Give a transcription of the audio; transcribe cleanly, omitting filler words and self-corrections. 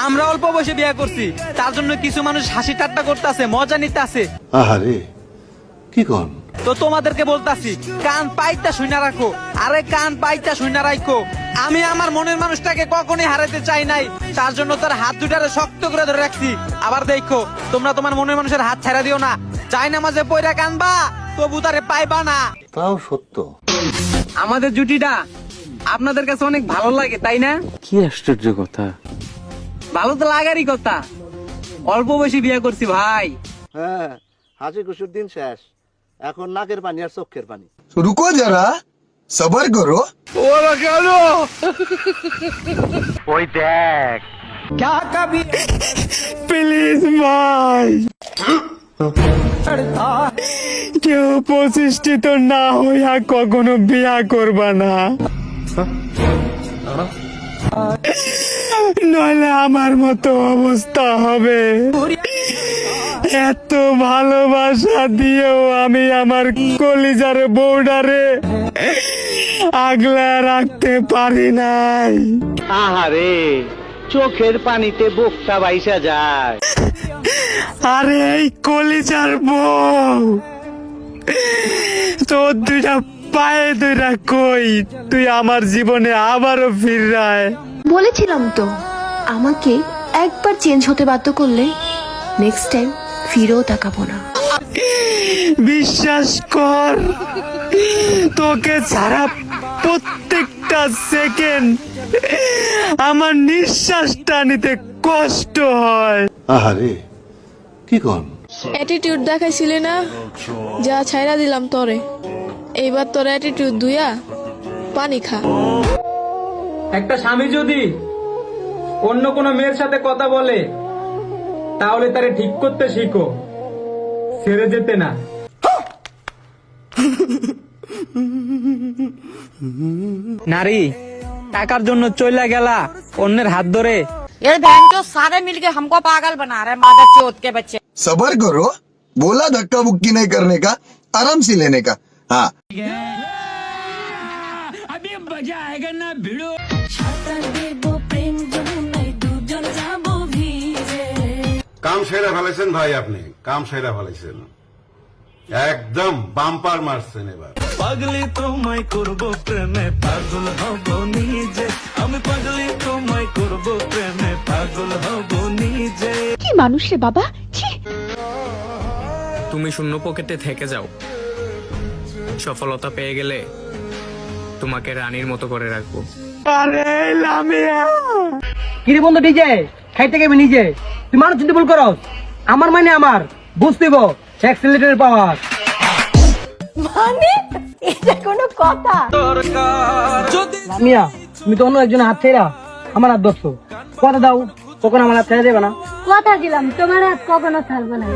আমরা অল্প বয়সে বিয়ে করছি, তার জন্য কিছু মানুষ হাসি ঠাট্টা করতেছে, মজা নিতেছে। আহারে কি কন? তো তোমাদেরকে বলতাছি, কান পাইতা শুইনা রাখো। আরে কান পাইতা শুইনা রাখো। আমি আমার মনের মানুষটাকে কখনোই হারাতে চাই নাই, তার জন্য তার হাত দুটারে শক্ত করে ধরে রাখছি। আবার দেখো, তোমরা তোমার মনের মানুষের হাত ছাড়া দিও না। চাই না মাঝে পয়রা কানবা, তবু তারে পাইবা না। তাও সত্য। আমাদের জুটিটা আপনাদের কাছে অনেক ভালো লাগে, তাই না? কি আশ্চর্য কথা। ভালো তো লাগারই কথা। অল্প বয়সে বিয়ে করছি ভাই। হ্যাঁ, হাসি খুশির দিন শেষ, এখন নাকের পানি আর চোখের পানি। रुको जरा सबर करो। প্লিজ ভাই, কেউ প্রতিষ্ঠিত না হইয়া কখনো বিয়া করবা না, নইলে আমার মতো অবস্থা হবে। এত ভালোবাসা দিয়েও আমি আমার কলিজার বউডারে আগলা রাখতে পারি নাই। আহারে, চোখের পানিতে বুকটা বাইসা যায়। আরে এই কলিজার বউ, তোর দুইটা পায়ে দুইটা কই, তুই আমার জীবনে আবারও ফিরায়। বলেছিলাম তো, আমাকে একবার চেঞ্জ হতে বাধ্য করলে নেক্সট টাইম ফিরেও তাকাবো না। বিশ্বাস কর, তোকে ছাড়া প্রত্যেকটা সেকেন্ড আমার নিঃশ্বাসটা নিতে কষ্ট হয়। আহারে কি কন? অ্যাটিটিউড দেখাইছিলি না, যা ছাইরা দিলাম তরে। এইবার তোর অ্যাটিটিউড দুইয়া পানি খা। একটা স্বামী যদি অন্য কোনো মেয়ের সাথে কথা বলে, তাহলে তারে ঠিক করতে শিখো, ছেড়ে যেতে না। নারী টাকার জন্য চইলা গেলা অন্যের হাত ধরে। ये बहन जो सारे मिलके हमको पागल बना रहे, मादर चौथ के बच्चे। सबर करो, बोला धक्का बुक्की नहीं करने का, आराम से लेने का। हाँ, কাম সেরা ফেলেছেন ভাই, আপনি কাম সেরা ফেলেছেন, একদম বাম্পার মারছেন এবার। পাগলি তোমায় করবো প্রেমে, পাগল হব নিজে আমি, পাগলি তোমায় করবো প্রেমে, পাগল হব নিজে। কি মানুষ রে বাবা, ছি। তুমি শূন্য পকেটে থেকে যাও, সফলতা পেয়ে গেলে তোমাকে রানীর মতো করে রাখবো। আরে লামিয়া, কিরে বন্ধু ডিজে, খাইতে গেবি নিজে, তুই মানুষ চিন্তা ভুল করস। আমার মানে আমার বুঝতেইব অ্যাক্সিলারেটর পাওয়ার। মানে এটা কোনো কথা? লামিয়া, তুমি তো অন্য একজনের হাত ছেড়া আমার হাত ধরছো। কথা দাও, কখন আমার হাত ছেড়ে দেবে না। কথা দিলাম, তোমার হাত কখনো ছাড়বে না।